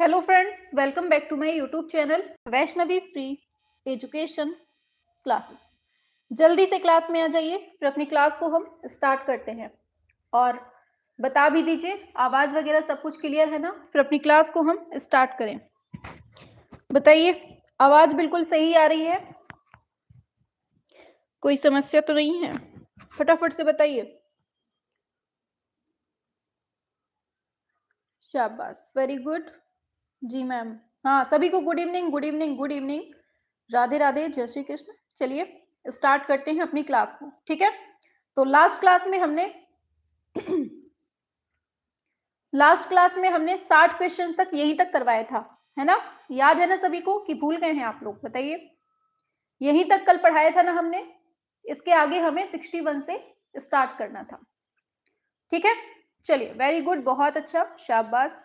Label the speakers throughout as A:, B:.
A: Hello friends, welcome back to my YouTube channel Vaishnavi free education classes. जल्दी से class में आ जाइए, फिर अपनी क्लास को हम स्टार्ट करते हैं। और बता भी दीजिए आवाज़ वगैरह सब कुछ क्लियर है ना, फिर अपनी क्लास को हम स्टार्ट करें। बताइए, आवाज़ बिल्कुल सही आ रही है? कोई समस्या तो नहीं है? फटाफट से बताइए। शाबाश, वेरी गुड। जी मैम। हाँ, सभी को good evening, good evening, good evening, Radhe Radhe, जय श्री कृष्ण। चलिए स्टार्ट करते हैं अपनी क्लास को, ठीक है। तो लास्ट क्लास में हमने 60 क्वेश्चन तक यहीं तक करवाया था, है ना? याद है ना सभी को कि भूल गए हैं आप लोग? बताइए, यहीं तक कल पढ़ाया था ना हमने। इसके आगे हमें 61 से स्टार्ट करना था, ठीक है। चलिए, वेरी गुड, बहुत अच्छा, शाबाश।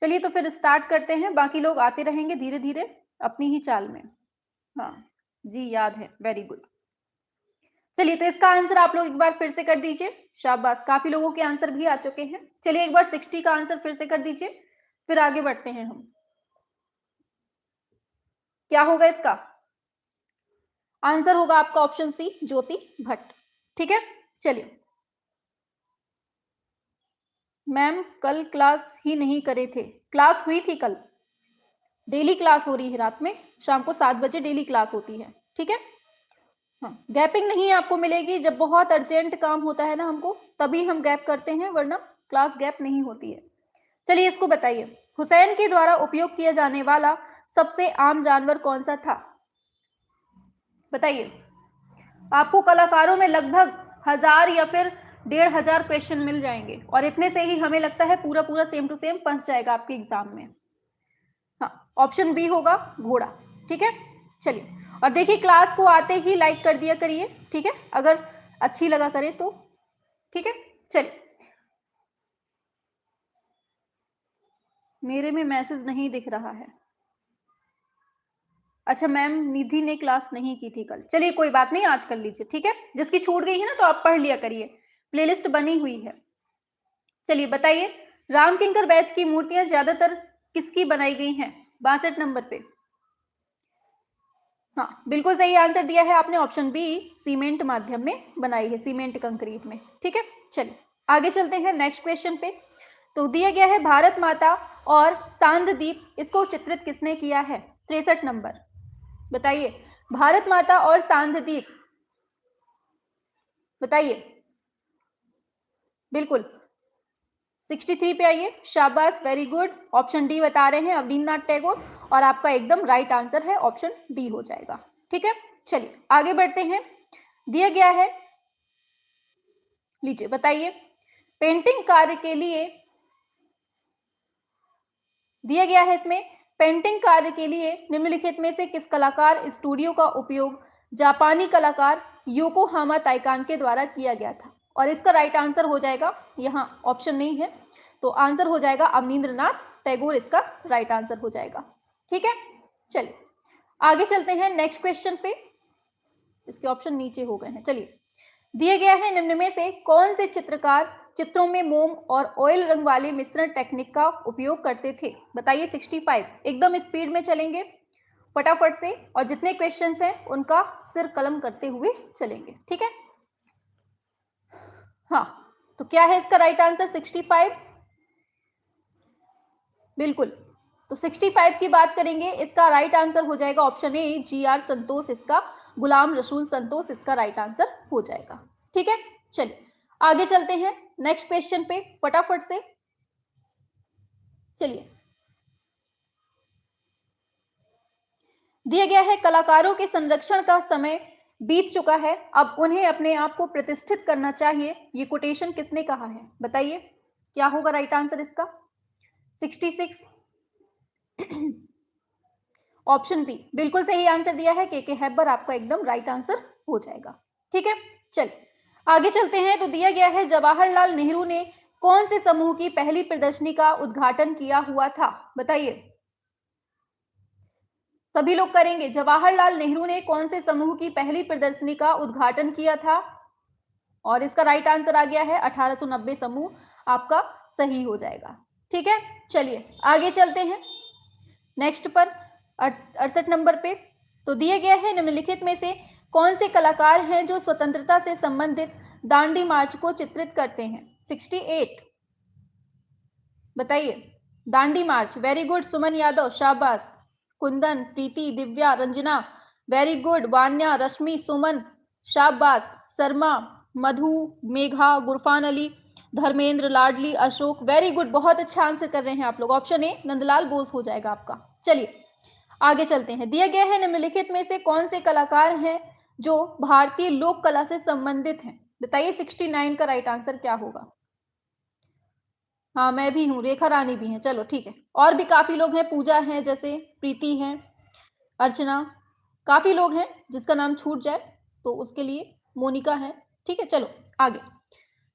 A: चलिए तो फिर स्टार्ट करते हैं, बाकी लोग आते रहेंगे धीरे धीरे अपनी ही चाल में। हाँ जी, याद है, वेरी गुड। चलिए तो इसका आंसर आप लोग एक बार फिर से कर दीजिए। शाबाश, काफी लोगों के आंसर भी आ चुके हैं। चलिए एक बार 60 का आंसर फिर से कर दीजिए, फिर आगे बढ़ते हैं हम। क्या होगा इसका आंसर? होगा आपका ऑप्शन सी, ज्योति भट्ट, ठीक है। चलिए मैम, कल क्लास ही नहीं करे थे। क्लास हुई थी कल, डेली क्लास हो रही है। रात में शाम को 7 बजे डेली क्लास होती है, ठीक है। हाँ, गैपिंग नहीं आपको मिलेगी। जब बहुत अर्जेंट काम होता है ना हमको, तभी हम गैप करते हैं, वरना क्लास गैप नहीं होती है। चलिए इसको बताइए, हुसैन के द्वारा उपयोग किया जाने वाला सबसे आम जानवर कौन सा था? बताइए। आपको कलाकारों में लगभग 1000 या फिर 1500 क्वेश्चन मिल जाएंगे, और इतने से ही हमें लगता है पूरा पूरा सेम टू सेम फंस जाएगा आपके एग्जाम में। हाँ, ऑप्शन बी होगा घोड़ा, ठीक है। चलिए, और देखिए क्लास को आते ही लाइक कर दिया करिए, ठीक है, अगर अच्छी लगा करें तो, ठीक है। चलिए, मेरे में मैसेज नहीं दिख रहा है। अच्छा मैम, निधि ने क्लास नहीं की थी कल। चलिए कोई बात नहीं, आज कर लीजिए, ठीक है। जिसकी छूट गई है ना, तो आप पढ़ लिया करिए, प्लेलिस्ट बनी हुई है। चलिए बताइए, राम किंकर बैच की मूर्तियां ज्यादातर किसकी बनाई गई हैं? 62 नंबर पे। हाँ, बिल्कुल सही आंसर दिया है आपने, ऑप्शन बी, सीमेंट माध्यम में बनाई है, सीमेंट कंक्रीट में, ठीक है। चलिए आगे चलते हैं नेक्स्ट क्वेश्चन पे। तो दिया गया है भारत माता और सांददीप, इसको चित्रित किसने किया है? 63 नंबर। बताइए, भारत माता और सांददीप, बताइए। बिल्कुल 63 पे आइए, शाबाश, वेरी गुड। ऑप्शन डी बता रहे हैं, अवनींद्रनाथ टैगोर, और आपका एकदम राइट आंसर है ऑप्शन डी हो जाएगा, ठीक है। चलिए आगे बढ़ते हैं। दिया गया है, लीजिए बताइए, पेंटिंग कार्य के लिए दिया गया है इसमें, पेंटिंग कार्य के लिए निम्नलिखित में से किस कलाकार स्टूडियो का उपयोग जापानी कलाकार योकोहामा ताइकान के द्वारा किया गया था? और इसका राइट आंसर हो जाएगा, यहाँ ऑप्शन नहीं है, तो आंसर हो जाएगा अवनींद्रनाथ टैगोर, इसका राइट आंसर हो जाएगा, ठीक है। चलिए आगे चलते हैं नेक्स्ट क्वेश्चन पे। इसके ऑप्शन नीचे हो गए हैं। चलिए, दिया गया है, निम्न में से कौन से चित्रकार चित्रों में मोम और ऑयल रंग वाले मिश्रण टेक्निक का उपयोग करते थे? बताइए। 65, एकदम स्पीड में चलेंगे फटाफट से, और जितने क्वेश्चंस हैं उनका सिर कलम करते हुए चलेंगे, ठीक है। हाँ, तो क्या है इसका राइट आंसर? 65, बिल्कुल। तो 65 की बात करेंगे, इसका राइट आंसर हो जाएगा ऑप्शन ए, GR संतोष, इसका गुलाम रसूल संतोष इसका राइट आंसर हो जाएगा, ठीक है। चलिए आगे चलते हैं नेक्स्ट क्वेश्चन पे फटाफट से। चलिए, दिया गया है, कलाकारों के संरक्षण का समय बीत चुका है, अब उन्हें अपने आप को प्रतिष्ठित करना चाहिए, ये कोटेशन किसने कहा है? बताइए, क्या होगा राइट आंसर इसका? 66, ऑप्शन बी, बिल्कुल सही आंसर दिया है, के हैबर, आपका एकदम राइट आंसर हो जाएगा, ठीक है। चलिए आगे चलते हैं। तो दिया गया है, जवाहरलाल नेहरू ने कौन से समूह की पहली प्रदर्शनी का उद्घाटन किया हुआ था? बताइए, सभी लोग करेंगे। जवाहरलाल नेहरू ने कौन से समूह की पहली प्रदर्शनी का उद्घाटन किया था? और इसका राइट आंसर आ गया है 1890 समूह, आपका सही हो जाएगा, ठीक है, चलिए आगे चलते हैं नेक्स्ट पर 68 नंबर पे। तो दिए गए हैं निम्नलिखित में से कौन से कलाकार हैं जो स्वतंत्रता से संबंधित दांडी मार्च को चित्रित करते हैं? 68 बताइए। दांडी मार्च, वेरी गुड सुमन यादव, शाबाश। कुंदन, प्रीति, दिव्या, रंजना, वेरी गुड। वान्या, रश्मि, सुमन, शाबाश। शर्मा, मधु, मेघा, गुरफान अली, धर्मेंद्र, लाडली, अशोक, वेरी गुड, बहुत अच्छा आंसर कर रहे हैं आप लोग। ऑप्शन ए नंदलाल बोस हो जाएगा आपका। चलिए आगे चलते हैं। दिए गए हैं निम्नलिखित में से कौन से कलाकार हैं जो भारतीय लोक कला से संबंधित हैं? बताइए 69 का राइट आंसर क्या होगा? हाँ मैं भी हूँ, रेखा रानी भी हैं, चलो ठीक है। और भी काफी लोग हैं, पूजा हैं, जैसे प्रीति हैं, अर्चना, काफी लोग हैं, जिसका नाम छूट जाए तो उसके लिए मोनिका है। ठीक है, चलो आगे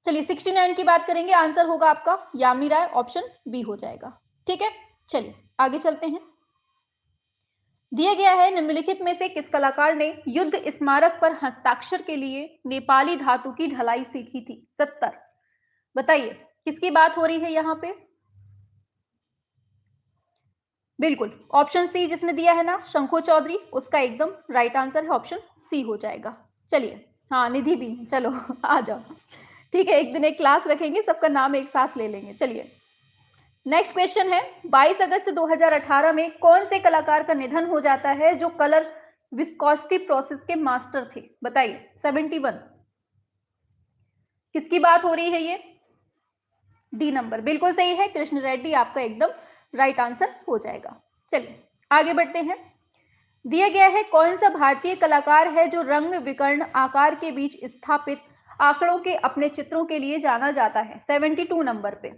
A: चलिए 69 की बात करेंगे। आंसर होगा आपका यामिनी राय, ऑप्शन बी हो जाएगा। ठीक है, चलिए आगे चलते हैं। दिया गया है निम्नलिखित में से किस कलाकार ने युद्ध स्मारक पर हस्ताक्षर के लिए नेपाली धातु की ढलाई सीखी थी? 70 बताइए किसकी बात हो रही है यहाँ पे? बिल्कुल ऑप्शन सी जिसने दिया है ना, शंखु चौधरी, उसका एकदम राइट आंसर है, ऑप्शन सी हो जाएगा। चलिए हाँ निधि भी, चलो आ जाओ। ठीक है, एक दिन एक क्लास रखेंगे, सबका नाम एक साथ ले लेंगे। चलिए नेक्स्ट क्वेश्चन है, 22 अगस्त 2018 में कौन से कलाकार का निधन हो जाता है जो कलर विस्कोसिटी प्रोसेस के मास्टर थे? बताइए 71 किसकी बात हो रही है? ये डी नंबर बिल्कुल सही है, कृष्ण रेड्डी आपका एकदम राइट आंसर हो जाएगा। चलिए आगे बढ़ते हैं। दिया गया है कौन सा भारतीय कलाकार है जो रंग विकर्ण आकार के बीच स्थापित आंकड़ों के अपने चित्रों के लिए जाना जाता है? 72 नंबर पे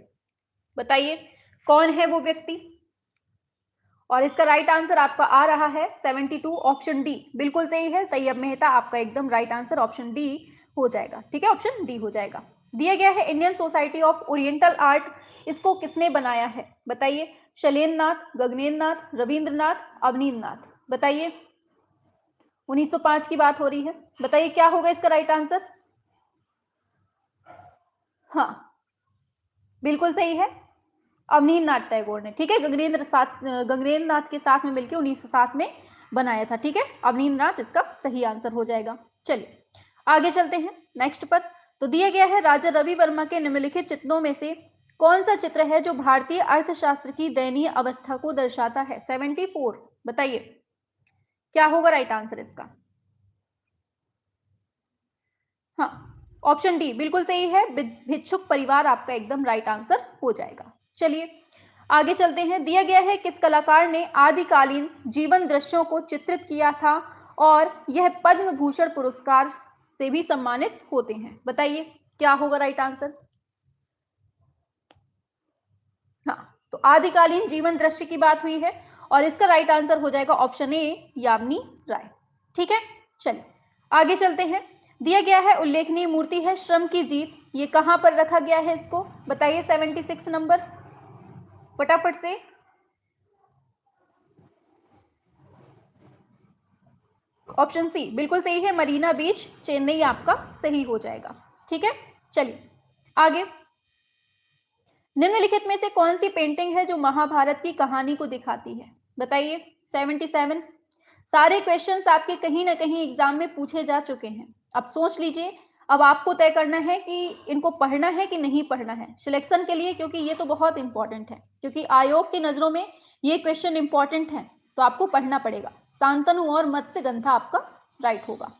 A: बताइए कौन है वो व्यक्ति? और इसका राइट आंसर आपका आ रहा है 72, ऑप्शन डी बिल्कुल सही है, तैयब मेहता आपका एकदम राइट आंसर, ऑप्शन डी हो जाएगा। ठीक है, ऑप्शन डी हो जाएगा। दिया गया है Indian society of oriental art, इसको किसने बनाया है? बताइए शैलेंद्र नाथ, गगनेन्द्र नाथ, रविंद्रनाथ, अवनींद्र नाथ, बताइए। 1905 की बात हो रही है, बताइए क्या होगा इसका राइट आंसर? हाँ बिल्कुल सही है, अवनींद्र नाथ टैगोर ने। ठीक है, गगनेन्द्र नाथ के साथ में मिलकर 1907 में बनाया था। ठीक है, अवनींद्र नाथ इसका सही आंसर हो जाएगा। चलिए आगे चलते हैं नेक्स्ट पर। तो दिया गया है राजा रवि वर्मा के निम्नलिखित चित्रों में से कौन सा चित्र है जो भारतीय अर्थशास्त्र की दयनीय अवस्था को दर्शाता है? 74 बताइए क्या होगा राइट आंसर इसका? हाँ ऑप्शन डी बिल्कुल सही है, भिक्षुक परिवार आपका एकदम राइट आंसर हो जाएगा। चलिए आगे चलते हैं। दिया गया है किस कलाकार ने आदिकालीन जीवन दृश्यों को चित्रित किया था और यह पद्म भूषण पुरस्कार से भी सम्मानित होते हैं? बताइए क्या होगा राइट आंसर? हाँ तो आदिकालीन जीवन दृश्य की बात हुई है और इसका राइट आंसर हो जाएगा ऑप्शन ए यामिनी राय। ठीक है, चलिए आगे चलते हैं। दिया गया है उल्लेखनीय मूर्ति है श्रम की जीत, ये कहां पर रखा गया है इसको? बताइए 76 नंबर फटाफट से। ऑप्शन सी बिल्कुल सही है, मरीना बीच चेन्नई आपका सही हो जाएगा। ठीक है, चलिए आगे। निम्नलिखित में से कौन सी पेंटिंग है जो महाभारत की कहानी को दिखाती है? बताइए 77। सारे क्वेश्चंस आपके कहीं ना कहीं एग्जाम में पूछे जा चुके हैं, अब सोच लीजिए, अब आपको तय करना है कि इनको पढ़ना है कि नहीं पढ़ना है सिलेक्शन के लिए, क्योंकि ये तो बहुत इंपॉर्टेंट है, क्योंकि आयोग की नजरों में ये क्वेश्चन इंपॉर्टेंट है, तो आपको पढ़ना पड़ेगा। शांतनु और मत्स्यगंधा आपका राइट होगा।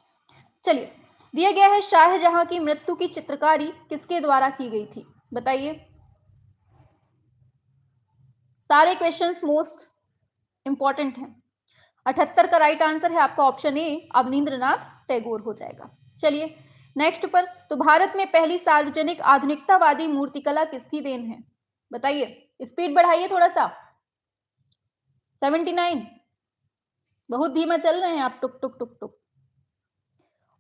A: चलिए दिया गया है शाहजहां की मृत्यु की चित्रकारी किसके द्वारा की गई थी? बताइए। सारे क्वेश्चंस मोस्ट इंपॉर्टेंट हैं। 78 का राइट आंसर है आपका ऑप्शन ए अवनींद्रनाथ टैगोर हो जाएगा। चलिए नेक्स्ट पर। तो भारत में पहली सार्वजनिक आधुनिकतावादी मूर्तिकला किसकी देन है? बताइए, स्पीड बढ़ाइए थोड़ा सा। 79 बहुत धीमा चल रहे हैं आप, टुक टुक टुक टुक।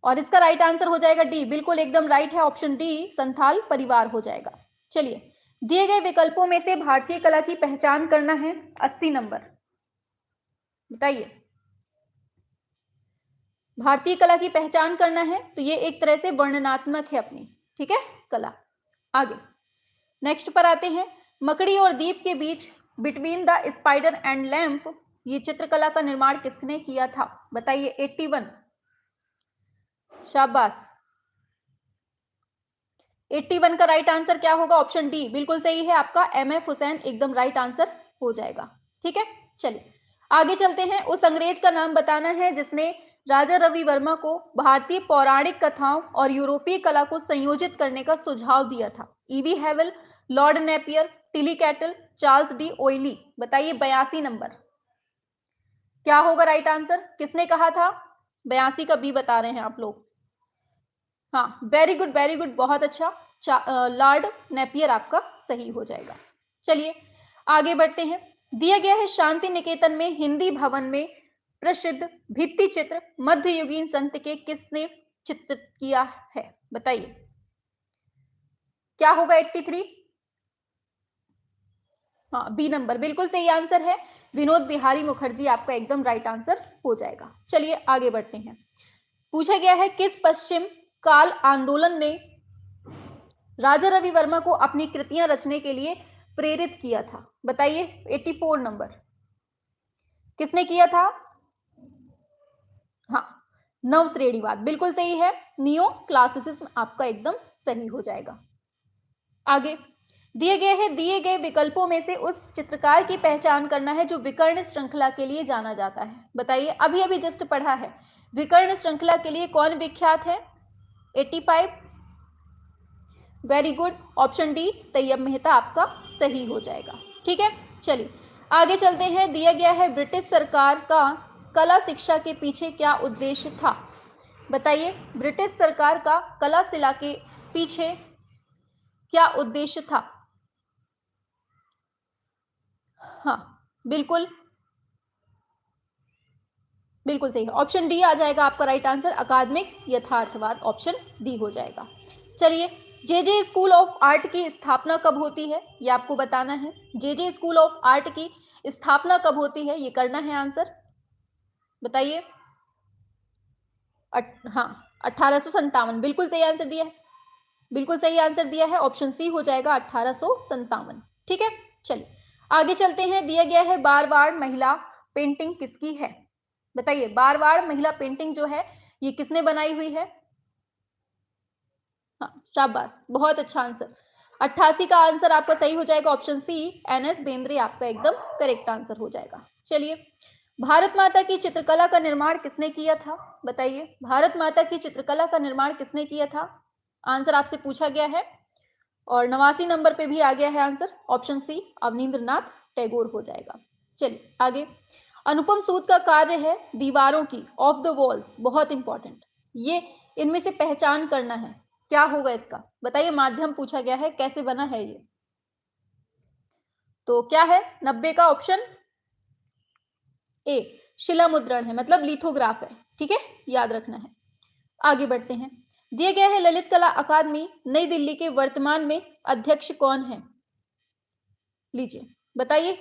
A: और इसका राइट आंसर हो जाएगा डी, बिल्कुल एकदम राइट है, ऑप्शन डी संथाल परिवार हो जाएगा। चलिए दिए गए विकल्पों में से भारतीय कला की पहचान करना है, 80 नंबर बताइए। भारतीय कला की पहचान करना है तो ये एक तरह से वर्णनात्मक है अपनी, ठीक है, कला। आगे नेक्स्ट पर आते हैं। मकड़ी और दीप के बीच between the spider and lamp, ये चित्रकला का निर्माण किसने किया था? बताइए। 81। शाबाश। 81 का राइट आंसर क्या होगा? ऑप्शन डी बिल्कुल सही है आपका, MF हुसैन एकदम राइट आंसर हो जाएगा। ठीक है, चलिए आगे चलते हैं। उस अंग्रेज का नाम बताना है जिसने राजा रवि वर्मा को भारतीय पौराणिक कथाओं और यूरोपीय कला को संयोजित करने का सुझाव दिया था। E V Havell, Lord Napier, Tilly Kettle, Charles D'Oyly. बताइए 82 नंबर क्या होगा राइट आंसर? किसने कहा था? 82 का बी बता रहे हैं आप लोग। हाँ, वेरी गुड वेरी गुड, बहुत अच्छा। लॉर्ड नेपियर आपका सही हो जाएगा। चलिए आगे बढ़ते हैं। दिया गया है शांति निकेतन में हिंदी भवन में प्रसिद्ध भित्ति चित्र मध्ययुगीन संत के किसने चित्रित किया है? बताइए क्या होगा? 83। हाँ, बी नंबर बिल्कुल सही आंसर है, विनोद बिहारी मुखर्जी आपका एकदम राइट आंसर हो जाएगा। चलिए आगे बढ़ते हैं। पूछा गया है किस पश्चिम काल आंदोलन ने राजा रवि वर्मा को अपनी कृतियां रचने के लिए प्रेरित किया था? बताइए। 84 नंबर किसने किया था? हाँ, नव श्रेणीवाद बिल्कुल सही है, नियो क्लासिसिज्म आपका एकदम सही हो जाएगा। आगे दिए गए विकल्पों में से उस चित्रकार की पहचान करना है जो विकर्ण श्रृंखला के लिए जाना जाता है। बताइए, अभी अभी जस्ट पढ़ा है, विकर्ण श्रृंखला के लिए कौन विख्यात है? 85। Very good, option D Tyeb Mehta आपका सही हो जाएगा। ठीक है, चलिए आगे चलते हैं। दिया गया है ब्रिटिश सरकार का कला शिक्षा के पीछे क्या उद्देश्य था? बताइए, ब्रिटिश सरकार का कला शिक्षा के पीछे क्या उद्देश्य था? हाँ, बिल्कुल बिल्कुल सही है, ऑप्शन डी आ जाएगा आपका राइट आंसर, अकादमिक यथार्थवाद, ऑप्शन डी हो जाएगा। चलिए, जे स्कूल ऑफ आर्ट की स्थापना कब होती है? ये आपको बताना है। जे स्कूल ऑफ आर्ट की स्थापना कब होती है, ये करना है आंसर। बताइए। हाँ, 1857 बिल्कुल सही आंसर दिया है, बिल्कुल सही आंसर दिया है, ऑप्शन सी हो जाएगा 1857। ठीक है, चलिए आगे चलते हैं। दिया गया है बार महिला पेंटिंग किसकी है? बताइए, बार महिला पेंटिंग जो है ये किसने बनाई हुई है? हाँ, शाबाश, बहुत अच्छा आंसर। 88 का आंसर आपका सही हो जाएगा, ऑप्शन सी NS बेंद्रे आपका एकदम करेक्ट आंसर हो जाएगा। चलिए, भारत माता की चित्रकला का निर्माण किसने किया था? बताइए, भारत माता की चित्रकला का निर्माण किसने किया था? आंसर आपसे पूछा गया है और 89 नंबर पे भी आ गया है answer, option C Abanindranath Tagore हो जाएगा। चलिए आगे, अनुपम सूद का कार्य है दीवारों की, ऑफ द वॉल्स, बहुत इंपॉर्टेंट, ये इनमें से पहचान करना है, क्या होगा इसका? बताइए, माध्यम पूछा गया है, कैसे बना है ये? तो क्या है 90 का? ऑप्शन ए शिला मुद्रण है, मतलब लिथोग्राफ है। ठीक है, याद रखना है। आगे बढ़ते हैं। दिए गए हैं ललित कला अकादमी नई दिल्ली के वर्तमान में अध्यक्ष कौन है? लीजिए, बताइए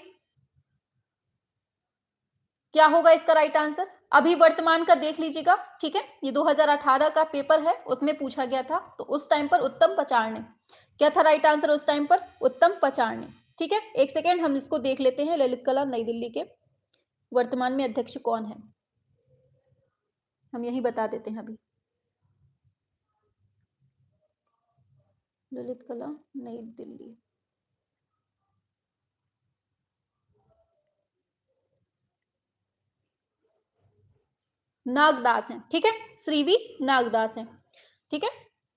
A: क्या होगा इसका राइट आंसर? अभी वर्तमान का देख लीजिएगा। ठीक है, ये 2018 का पेपर है, उसमें पूछा गया था, तो उस टाइम पर उत्तम पचारणे, क्या था राइट आंसर उस टाइम पर? उत्तम पचारणे। ठीक है, एक सेकेंड हम इसको देख लेते हैं, ललित कला नई दिल्ली के वर्तमान में अध्यक्ष कौन है, हम यही बता देते हैं अभी। ललित कला नई दिल्ली, नागदास हैं। ठीक है, श्री वी नागदास हैं। ठीक है,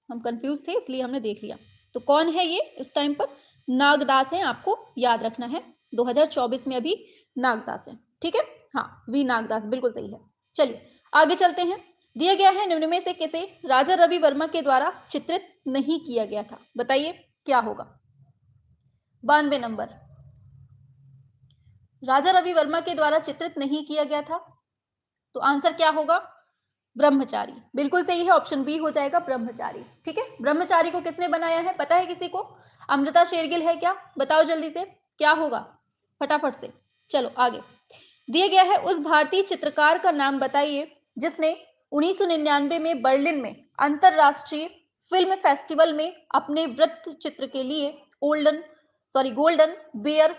A: हम कंफ्यूज थे इसलिए हमने देख लिया। तो कौन है ये इस टाइम पर? नागदास हैं, आपको याद रखना है, 2024 में अभी नागदास हैं। ठीक है, हाँ, वी नागदास बिल्कुल सही है। चलिए आगे चलते हैं। दिया गया है निम्न में से किसे राजा रवि वर्मा के द्वारा चित्रित नहीं किया गया था? बताइए क्या होगा? 92 नंबर, राजा रवि वर्मा के द्वारा चित्रित नहीं किया गया था, तो आंसर क्या होगा? ब्रह्मचारी, बिल्कुल सही है, ऑप्शन बी हो जाएगा ब्रह्मचारी। ठीक है, ब्रह्मचारी को किसने बनाया है, पता है किसी को? अमृता शेरगिल है क्या? बताओ जल्दी से, क्या होगा फटाफट से। चलो आगे, दिया गया है उस भारतीय चित्रकार का नाम बताइए जिसने 1999 में बर्लिन में अंतरराष्ट्रीय फिल्म फेस्टिवल में अपने वृत्त चित्र के लिए olden sorry golden bear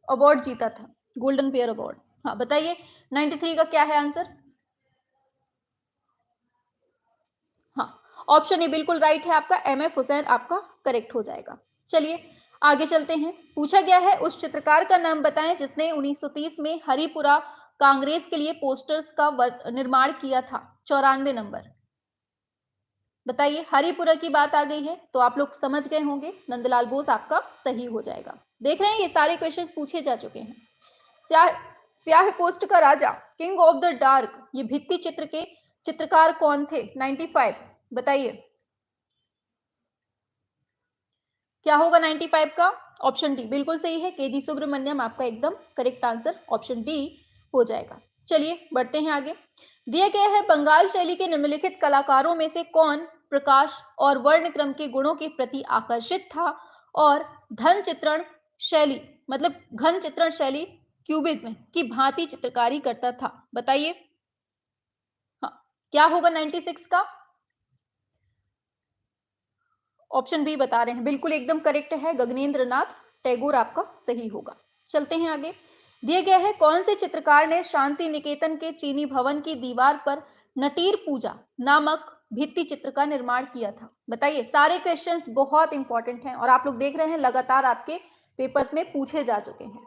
A: award जीता था, गोल्डन बेयर अवार्ड। हाँ बताइए 93 का क्या है आंसर? हाँ ऑप्शन ए बिल्कुल राइट है आपका, एम.एफ. हुसैन आपका करेक्ट हो जाएगा। चलिए आगे चलते हैं। पूछा गया है उस चित्रकार का नाम बताएं जिसने 1930 में हरिपुरा कांग्रेस के लिए पोस्टर्स का निर्माण किया था। 94 नंबर। बताइए हरिपुरा की बात आ गई है तो आप लोग समझ गए होंगे, नंदलाल बोस आपका सही हो जाएगा। देख रहे हैं ये सारे क्वेश्चंस पूछे जा चुके हैं। स्याह कोस्ट का राजा, किंग ऑफ द डार्क, ये भित्ति चित्र के चित्रकार कौन थे? 95। बताइए क्या होगा 95 का? ऑप्शन डी बिल्कुल सही है, केजी सुब्रमण्यम आपका एकदम करेक्ट आंसर, ऑप्शन डी हो जाएगा। चलिए बढ़ते हैं आगे। दिया गया है बंगाल शैली के निम्नलिखित कलाकारों में से कौन प्रकाश और वर्ण क्रम के गुणों के प्रति आकर्षित था और धन चित्रण शैली मतलब घन चित्रण शैली क्यूबिज्म की भांति चित्रकारी करता था? बताइए हाँ क्या होगा 96 का? ऑप्शन बी बता रहे हैं, बिल्कुल एकदम करेक्ट है, गगनेंद्र नाथ टैगोर आपका सही होगा। चलते हैं आगे। दिया गया है कौन से चित्रकार ने शांति निकेतन के चीनी भवन की दीवार पर नटीर पूजा नामक भित्ति चित्र का निर्माण किया था? बताइए सारे क्वेश्चंस बहुत इंपॉर्टेंट हैं और आप लोग देख रहे हैं लगातार आपके पेपर्स में पूछे जा चुके हैं,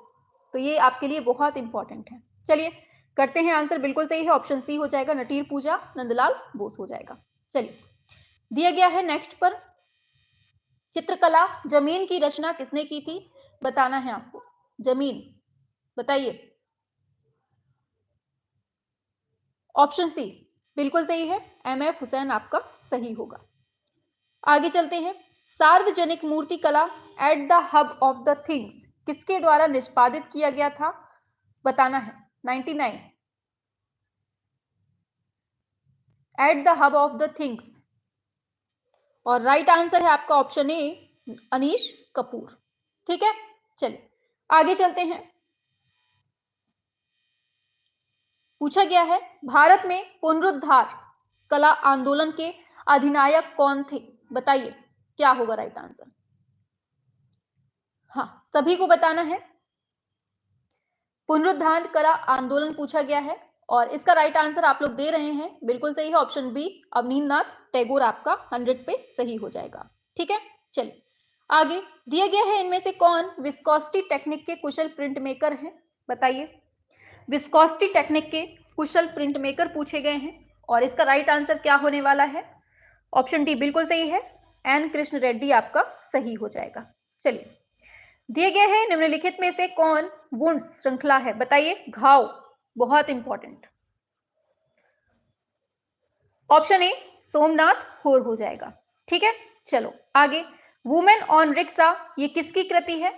A: तो ये आपके लिए बहुत इंपॉर्टेंट है। चलिए करते हैं आंसर, बिल्कुल सही है, ऑप्शन सी हो जाएगा, नटीर पूजा नंदलाल बोस हो जाएगा। चलिए दिया गया है नेक्स्ट पर, चित्रकला जमीन की रचना किसने की थी? बताना है आपको। जमीन बताइए। ऑप्शन सी बिल्कुल सही है, एम.एफ. हुसैन आपका सही होगा। आगे चलते हैं। सार्वजनिक मूर्ति कला at the hub of the things किसके द्वारा निष्पादित किया गया था? बताना है। 99 at the hub of the things, और राइट आंसर है आपका ऑप्शन ए अनीश कपूर। ठीक है चलिए आगे चलते हैं। पूछा गया है भारत में पुनरुद्धार कला आंदोलन के अधिनायक कौन थे? बताइए क्या होगा राइट आंसर? हाँ सभी को बताना है। पुनरुद्धार कला आंदोलन पूछा गया है और इसका राइट आंसर आप लोग दे रहे हैं, बिल्कुल सही है, ऑप्शन बी अवनींद्रनाथ टैगोर आपका 100 पे सही हो जाएगा। ठीक है चलिए आगे। दिया गया है इनमें से कौन विस्कोसिटी टेक्निक के कुशल प्रिंट मेकर हैं? बताइए विस्कोसिटी टेक्निक के कुशल प्रिंट मेकर पूछे गए हैं और इसका राइट आंसर क्या होने वाला है? ऑप्शन डी बिल्कुल सही है, एन कृष्ण रेड्डी आपका सही हो जाएगा। चलिए दिए गए हैं निम्नलिखित में से कौन वुंड श्रृंखला है? बताइए घाव, बहुत इंपॉर्टेंट। ऑप्शन ए सोमनाथ होर हो जाएगा। ठीक है चलो आगे। वुमेन ऑन रिक्शा ये किसकी कृति है?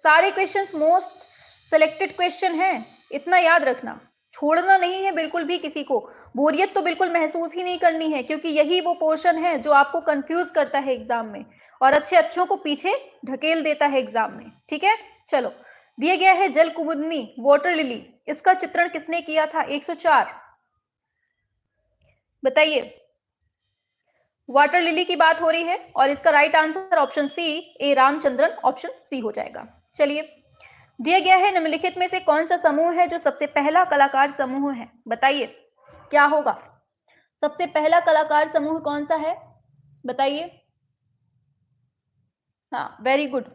A: सारे क्वेश्चंस मोस्ट सिलेक्टेड क्वेश्चन हैं, इतना याद रखना, छोड़ना नहीं है बिल्कुल भी किसी को। बोरियत तो बिल्कुल महसूस ही नहीं करनी है क्योंकि यही वो पोर्शन है जो आपको कंफ्यूज करता है एग्जाम में और अच्छों को पीछे ढकेल देता है एग्जाम में। ठीक है चलो दिया गया है जल कुमुदनी वाटर लिली, इसका चित्रण किसने किया था? 104 बताइए। वाटर लिली की बात हो रही है और इसका राइट आंसर ऑप्शन सी ए रामचंद्रन, ऑप्शन सी हो जाएगा। चलिए दिया गया है निम्नलिखित में से कौन सा समूह है जो सबसे पहला कलाकार समूह है? बताइए क्या होगा? सबसे पहला कलाकार समूह कौन सा है? बताइए। हाँ वेरी गुड,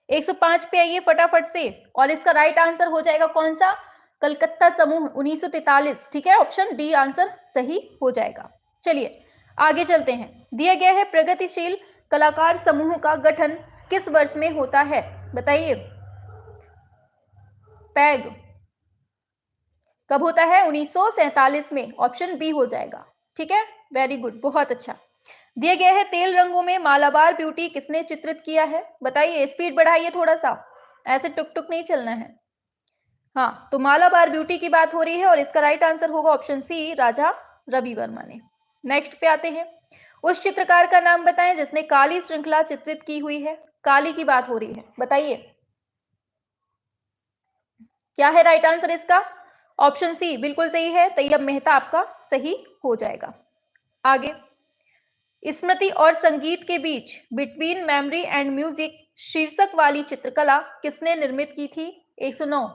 A: 105 पे आइए फटाफट से और इसका राइट आंसर हो जाएगा कौन सा? कलकत्ता समूह 1943। ठीक है ऑप्शन डी आंसर सही हो जाएगा। चलिए आगे चलते हैं। दिया गया है प्रगतिशील कलाकार समूह का गठन किस वर्ष में होता है? बताइए पैग कब होता है? 1947 में, ऑप्शन बी हो जाएगा। ठीक है वेरी गुड, बहुत अच्छा। दिया गया है तेल रंगों में मालाबार ब्यूटी किसने चित्रित किया है? बताइए, स्पीड बढ़ाइए थोड़ा सा, ऐसे टुक टुक नहीं चलना है। हाँ तो मालाबार ब्यूटी की बात हो रही है और इसका राइट आंसर होगा ऑप्शन सी राजा रवि वर्मा ने। नेक्स्ट पे आते हैं। उस चित्रकार का नाम बताएं जिसने काली श्रृंखला चित्रित की हुई है। काली की बात हो रही है, बताइए क्या है राइट आंसर इसका? ऑप्शन सी बिल्कुल सही है, तैयब मेहता आपका सही हो जाएगा। आगे, स्मृति और संगीत के बीच बिटवीन मेमोरी एंड म्यूजिक शीर्षक वाली चित्रकला किसने निर्मित की थी? 109।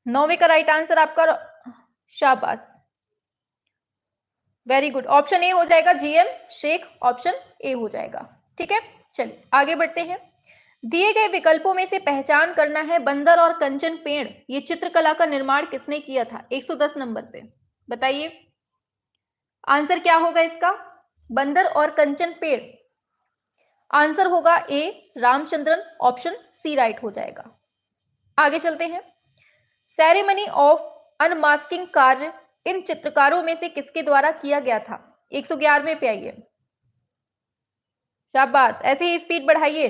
A: 9वें का राइट आंसर आपका, शाबाश, वेरी गुड। ऑप्शन ए हो जाएगा जीएम शेख, ऑप्शन ए हो जाएगा। ठीक है, चलिए आगे बढ़ते हैं। दिए गए विकल्पों में से पहचान करना है बंदर और कंचन पेड़, ये चित्रकला का निर्माण किसने किया था? 110 नंबर पे बताइए आंसर क्या होगा इसका? बंदर और कंचन पेड़। आंसर होगा ए रामचंद्रन, ऑप्शन सी राइट हो जाएगा। आगे चलते हैं। सेरेमनी ऑफ अनमास्किंग कार्य इन चित्रकारों में से किसके द्वारा किया गया था? 111वें पे आइए, शाबाश, ऐसे ही स्पीड बढ़ाइए।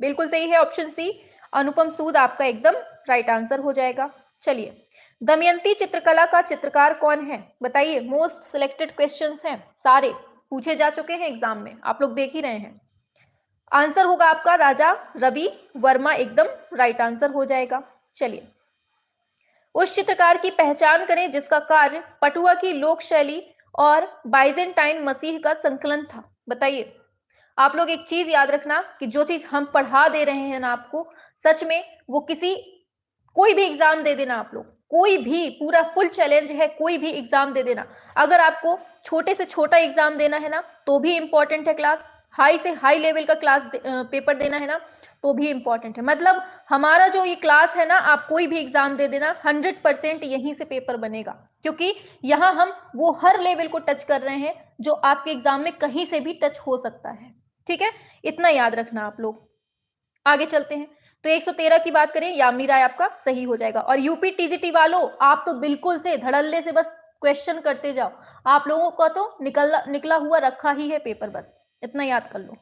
A: बिल्कुल सही है, ऑप्शन सी अनुपम सूद आपका एकदम राइट आंसर हो जाएगा। चलिए, दमयंती चित्रकला का चित्रकार कौन है? बताइए, मोस्ट सिलेक्टेड क्वेश्चंस हैं, सारे पूछे जा चुके हैं एग्जाम में, आप लोग देख ही रहे हैं। आंसर होगा आपका राजा रवि वर्मा, एकदम राइट आंसर हो जाएगा। चलिए, उस चित्रकार की पहचान करें जिसका कार्य पटुआ की लोक शैली और बाइजेंटाइन मसीह का संकलन था। बताइए, आप लोग एक चीज याद रखना कि जो चीज हम पढ़ा दे रहे हैं ना आपको, सच में वो कोई भी एग्जाम दे देना, आप लोग कोई भी, पूरा फुल चैलेंज है, कोई भी एग्जाम दे देना। अगर आपको छोटे से छोटा एग्जाम देना है ना तो भी इंपॉर्टेंट है क्लास, हाई से हाई लेवल का क्लास पेपर देना है ना तो भी इंपॉर्टेंट है। मतलब हमारा जो ये क्लास है ना, आप कोई भी एग्जाम दे देना 100% यहीं से पेपर बनेगा, क्योंकि यहाँ हम वो हर लेवल को टच कर रहे हैं जो आपके एग्जाम में कहीं से भी टच हो सकता है। ठीक है, इतना याद रखना आप लोग। आगे चलते हैं। तो 113 की बात करें, यामिनी राय आपका सही हो जाएगा। और यूपी टीजीटी वालों, आप तो बिल्कुल से धड़ल्ले से बस क्वेश्चन करते जाओ, आप लोगों का तो निकला हुआ रखा ही है पेपर, बस इतना याद कर लो।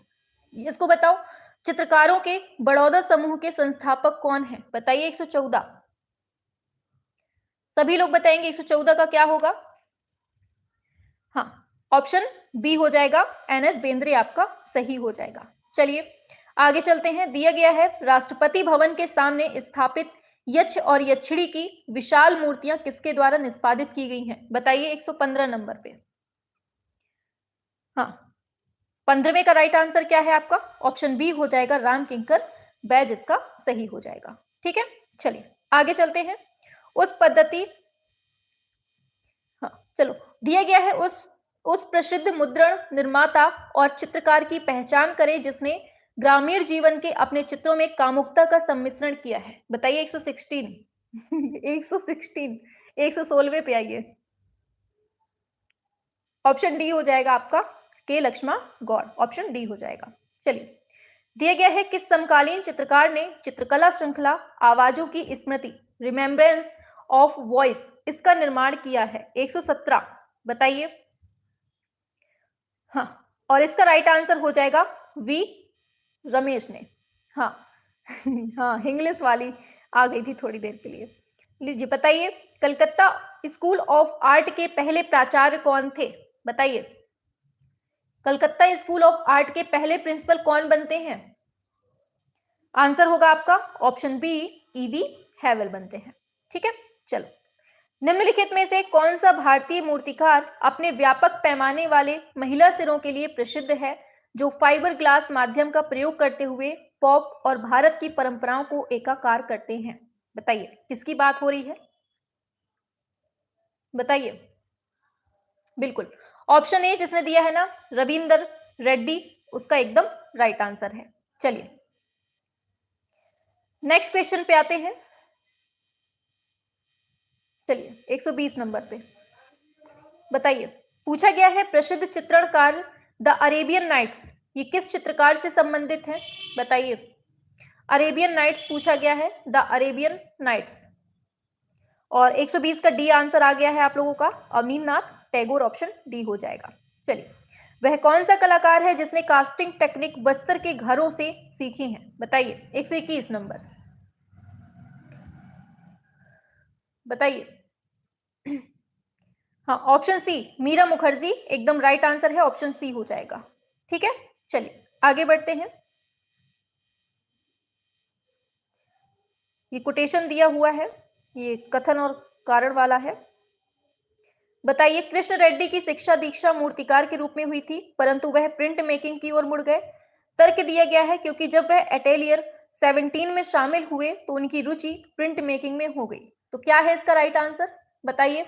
A: इसको बताओ, चित्रकारों के बड़ौदा समूह के संस्थापक कौन है? बताइए 114, सभी लोग बताएंगे 114 का क्या होगा? हाँ, ऑप्शन बी हो जाएगा, एनएस बेंद्रे आपका सही हो जाएगा। चलिए आगे चलते हैं। दिया गया है राष्ट्रपति भवन के सामने स्थापित यक्ष और यक्षिणी की विशाल मूर्तियां किसके द्वारा निष्पादित की गई हैं? बताइए 115 नंबर पे। हाँ, 15वें का राइट आंसर क्या है आपका? ऑप्शन बी हो जाएगा, राम किंकर बैज इसका सही हो जाएगा। ठीक है, चलिए आगे चलते हैं। उस पद्धति, हाँ चलो, दिया गया है उस प्रसिद्ध मुद्रण निर्माता और चित्रकार की पहचान करें जिसने ग्रामीण जीवन के अपने चित्रों में कामुकता का सम्मिश्रण किया है। बताइए 116 116 116वें पे आइए, ऑप्शन डी हो जाएगा आपका, के लक्ष्मा गौड़, ऑप्शन डी हो जाएगा। चलिए, दिया गया है किस समकालीन चित्रकार ने चित्रकला श्रृंखला आवाजों की स्मृति, रिमेम्बरेंस ऑफ वॉइस, इसका निर्माण किया है? 117 बताइए। हाँ, और इसका राइट आंसर हो जाएगा वी रमेश ने। हाँ हाँ, इंग्लिश वाली आ गई थी थोड़ी देर के लिए। लीजिए बताइए, कलकत्ता स्कूल ऑफ आर्ट के पहले प्राचार्य कौन थे? बताइए, कलकत्ता स्कूल ऑफ आर्ट के पहले प्रिंसिपल कौन बनते हैं? आंसर होगा आपका ऑप्शन बी, ईवी हैवल बनते हैं। ठीक है, चलो, निम्नलिखित में से कौन सा भारतीय मूर्तिकार अपने व्यापक पैमाने वाले महिला सिरों के लिए प्रसिद्ध है, जो फाइबर ग्लास माध्यम का प्रयोग करते हुए पॉप और भारत की परंपराओं को एकाकार करते हैं? बताइए, किसकी बात हो रही है? बताइए। बिल्कुल, ऑप्शन ए जिसने दिया है ना, रविंदर रेड्डी, उसका एकदम राइट आंसर है। चलिए नेक्स्ट क्वेश्चन पे आते हैं। चलिए 120 नंबर पे बताइए, पूछा गया है प्रसिद्ध चित्रणकार द अरेबियन नाइट्स, ये किस चित्रकार से संबंधित है? बताइए, अरेबियन नाइट्स पूछा गया है, द अरेबियन नाइट्स। और 120 का डी आंसर आ गया है आप लोगों का, अमीननाथ टैगोर, ऑप्शन डी हो जाएगा। चलिए, वह कौन सा कलाकार है जिसने कास्टिंग टेक्निक बस्तर के घरों से सीखी है? बताइए 121 नंबर, बताइए। हाँ, ऑप्शन सी मीरा मुखर्जी एकदम राइट आंसर है, ऑप्शन सी हो जाएगा। ठीक है, चलिए आगे बढ़ते हैं। ये कोटेशन दिया हुआ है, ये कथन और कारण वाला है। बताइए, कृष्ण रेड्डी की शिक्षा दीक्षा मूर्तिकार के रूप में हुई थी, परंतु वह प्रिंट मेकिंग की ओर मुड़ गए। तर्क दिया गया है क्योंकि जब वह अटेलियर 17 में शामिल हुए तो उनकी रुचि प्रिंट मेकिंग में हो गई। तो क्या है इसका राइट आंसर, बताइए।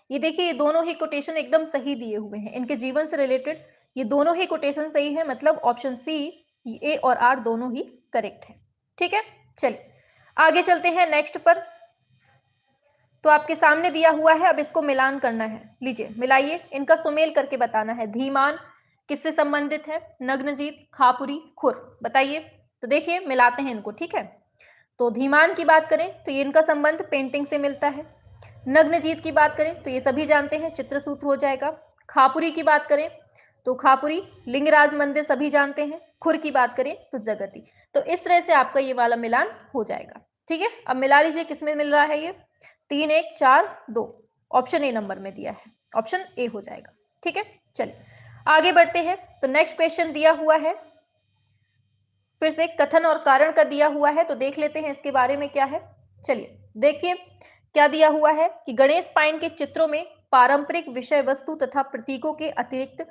A: ये देखिए, ये दोनों ही कोटेशन एकदम सही दिए हुए हैं, इनके जीवन से रिलेटेड ये दोनों ही कोटेशन सही है, मतलब ऑप्शन सी, ए और आर दोनों ही करेक्ट है। ठीक है, चलिए आगे चलते हैं नेक्स्ट पर। तो आपके सामने दिया हुआ है, अब इसको मिलान करना है। लीजिए मिलाइए, इनका सुमेल करके बताना है। धीमान किससे संबंधित है? नग्नजीत, खापुरी, खुर। बताइए। तो देखिए मिलाते हैं इनको, ठीक है। तो धीमान की बात करें तो ये इनका संबंध पेंटिंग से मिलता है। नग्नजीत की बात करें तो ये सभी जानते हैं, चित्रसूत्र हो जाएगा। खापुरी की बात करें तो खापुरी लिंगराज मंदिर सभी जानते हैं। खुर की बात करें तो जगती। तो इस तरह से आपका ये वाला मिलान हो जाएगा। ठीक है, अब मिला लीजिए किसमें मिल रहा है ये। 3 1 4 2, ऑप्शन ए नंबर में दिया है, ऑप्शन ए हो जाएगा। ठीक है, चलिए आगे बढ़ते हैं। तो नेक्स्ट क्वेश्चन दिया हुआ है, फिर से कथन और कारण का दिया हुआ है, तो देख लेते हैं इसके बारे में क्या है। चलिए देखिए क्या दिया हुआ है कि गणेश पाइन के चित्रों में पारंपरिक विषय वस्तु तथा प्रतीकों के अतिरिक्त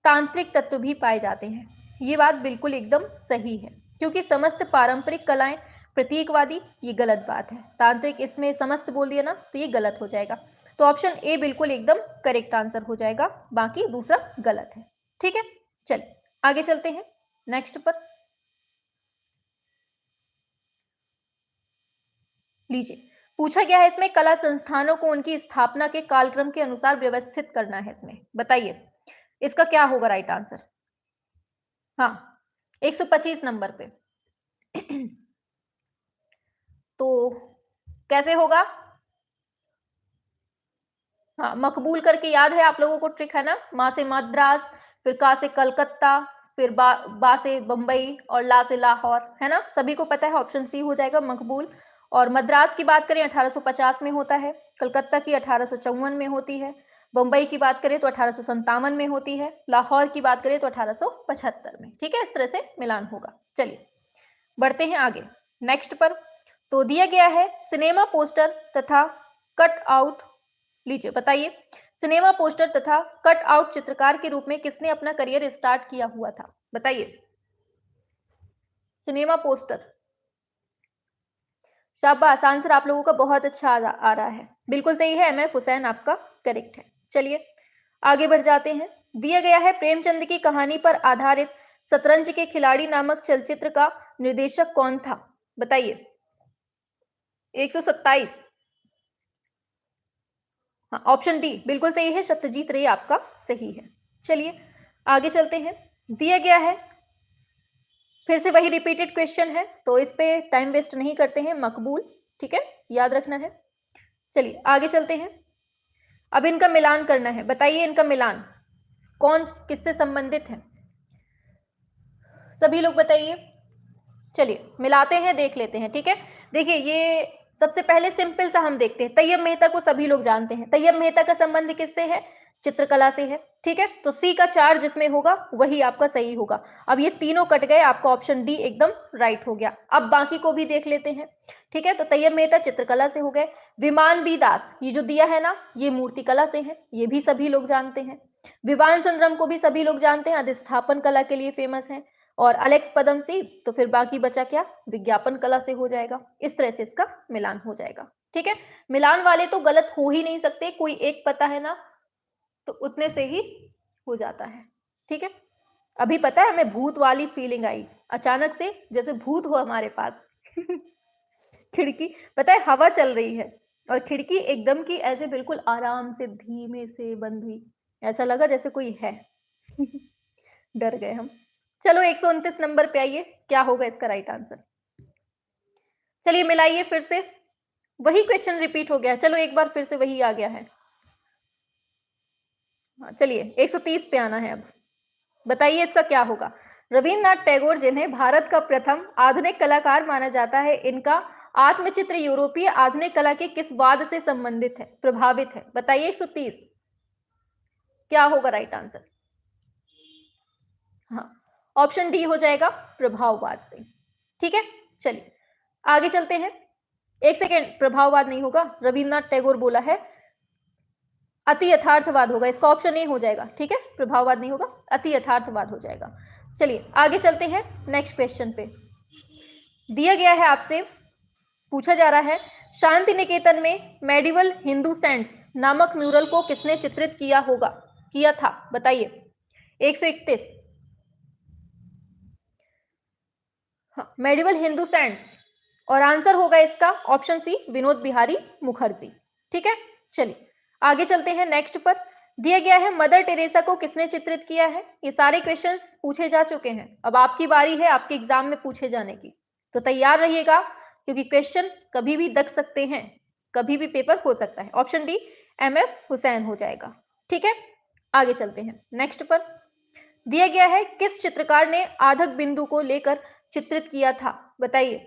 A: तांत्रिक तत्व भी पाए जाते हैं। ये बात बिल्कुल एकदम सही है, क्योंकि समस्त पारंपरिक कलाएं प्रतीकवादी, ये गलत बात है। तांत्रिक इसमें समस्त बोल दिया ना, तो ये गलत हो जाएगा। तो ऑप्शन ए बिल्कुल एकदम करेक्ट आंसर हो जाएगा, बाकी दूसरा गलत है। ठीक है, चलिए आगे चलते हैं नेक्स्ट पर। लीजिए पूछा गया है इसमें, कला संस्थानों को उनकी स्थापना के कालक्रम के अनुसार व्यवस्थित करना है इसमें। बताइए इसका क्या होगा राइट आंसर। हाँ, 125 नंबर पे। तो कैसे होगा? हाँ, मकबूल करके याद है आप लोगों को, ट्रिक है ना। माँ से मद्रास, फिर का से कलकत्ता, फिर बा से बंबई और ला से लाहौर, है ना, सभी को पता है। ऑप्शन सी हो जाएगा मकबूल। और मद्रास की बात करें 1850 में होता है, कलकत्ता की 1854 में होती है, बंबई की बात करें तो 1857 में होती है, लाहौर की बात करें तो 1875 में। ठीक है, इस तरह से मिलान होगा। चलिए बढ़ते हैं आगे नेक्स्ट पर। तो दिया गया है सिनेमा पोस्टर तथा कट आउट। लीजिए बताइए, सिनेमा पोस्टर तथा कट आउट चित्रकार के रूप में किसने अपना करियर स्टार्ट किया हुआ था? बताइए। सिनेमा पोस्टर, शाबाश, आंसर आप लोगों का बहुत अच्छा आ रहा है, बिल्कुल सही है। MF हुसैन आपका करेक्ट है। चलिए आगे बढ़ जाते हैं। दिया गया है प्रेमचंद की कहानी पर आधारित शतरंज के खिलाड़ी नामक चलचित्र का निर्देशक कौन था? बताइए। 127। हाँ, ऑप्शन डी बिल्कुल सही है, सत्यजीत रे आपका सही है। चलिए आगे चलते हैं। दिया गया है, फिर से वही रिपीटेड क्वेश्चन है, तो इस पे टाइम वेस्ट नहीं करते हैं। मकबूल, ठीक है, याद रखना है। चलिए आगे चलते हैं, अब इनका मिलान करना है। बताइए इनका मिलान कौन किससे संबंधित है, सभी लोग बताइए। चलिए मिलाते हैं, देख लेते हैं। ठीक है, देखिए ये सबसे पहले सिंपल सा हम देखते हैं। तैयब मेहता को सभी लोग जानते हैं, तैयब मेहता का संबंध किससे है? चित्रकला से है। ठीक है, तो सी का 4 जिसमें होगा वही आपका सही होगा। अब ये तीनों कट गए, आपका ऑप्शन डी एकदम राइट हो गया। अब बाकी को भी देख लेते हैं। ठीक है, तो तैयब मेहता चित्रकला से हो गए। विमान बी दास, ये जो दिया है ना, ये मूर्तिकला से है, ये भी सभी लोग जानते हैं। विवान सुंदरम को भी सभी लोग जानते हैं, अधिष्ठापन कला के लिए फेमस है। और अलेक्स पदमसी, तो फिर बाकी बचा क्या? विज्ञापन कला से हो जाएगा। इस तरह से इसका मिलान हो जाएगा। ठीक है, मिलान वाले तो गलत हो ही नहीं सकते, कोई एक पता है ना, तो उतने से ही हो जाता है। ठीक है, अभी पता है हमें भूत वाली फीलिंग आई अचानक से, जैसे भूत हो हमारे पास। खिड़की, पता है हवा चल रही है और खिड़की एकदम की ऐसे बिल्कुल आराम से धीमे से बंद हुई, ऐसा लगा जैसे कोई है। डर गए हम। चलो 129 नंबर पे आइए, क्या होगा इसका राइट आंसर। चलिए मिलाइए फिर से, वही क्वेश्चन रिपीट हो गया। चलो एक बार फिर से वही आ गया है। हाँ, चलिए 130 पे आना है अब। बताइए इसका क्या होगा। रविन्द्रनाथ टैगोर, जिन्हें भारत का प्रथम आधुनिक कलाकार माना जाता है, इनका आत्मचित्र यूरोपीय आधुनिक कला के किस वाद से संबंधित है, प्रभावित है? बताइए 130 क्या होगा राइट आंसर। हाँ, ऑप्शन डी हो जाएगा, प्रभाववाद से। ठीक है, चलिए आगे चलते हैं। एक सेकेंड, प्रभाववाद नहीं होगा, रविन्द्रनाथ टैगोर बोला है। अति यथार्थवाद होगा, इसका ऑप्शन ए हो जाएगा, ठीक है, प्रभाववाद नहीं होगा, अति यथार्थवाद हो जाएगा। चलिए आगे चलते हैं नेक्स्ट क्वेश्चन पे। दिया गया है आपसे, पूछा जा रहा है, शांति निकेतन में मेडिवल हिंदू सेंट्स नामक म्यूरल को किसने चित्रित किया था, बताइए। 131। हाँ, मेडिवल हिंदू सेंट्स, और आंसर होगा इसका ऑप्शन सी, विनोद बिहारी मुखर्जी, ठीक है। चलिए आगे चलते हैं नेक्स्ट पर। दिया गया है, मदर टेरेसा को किसने चित्रित किया है। ये सारे क्वेश्चंस पूछे जा चुके हैं, अब आपकी बारी है आपके एग्जाम में पूछे जाने की, तो तैयार रहिएगा, क्योंकि क्वेश्चन कभी भी दग सकते हैं, कभी भी पेपर हो सकता है। ऑप्शन डी MF हुसैन हो जाएगा, ठीक है। आगे चलते हैं नेक्स्ट पर। दिया गया है, किस चित्रकार ने आधक बिंदु को लेकर चित्रित किया था, बताइए।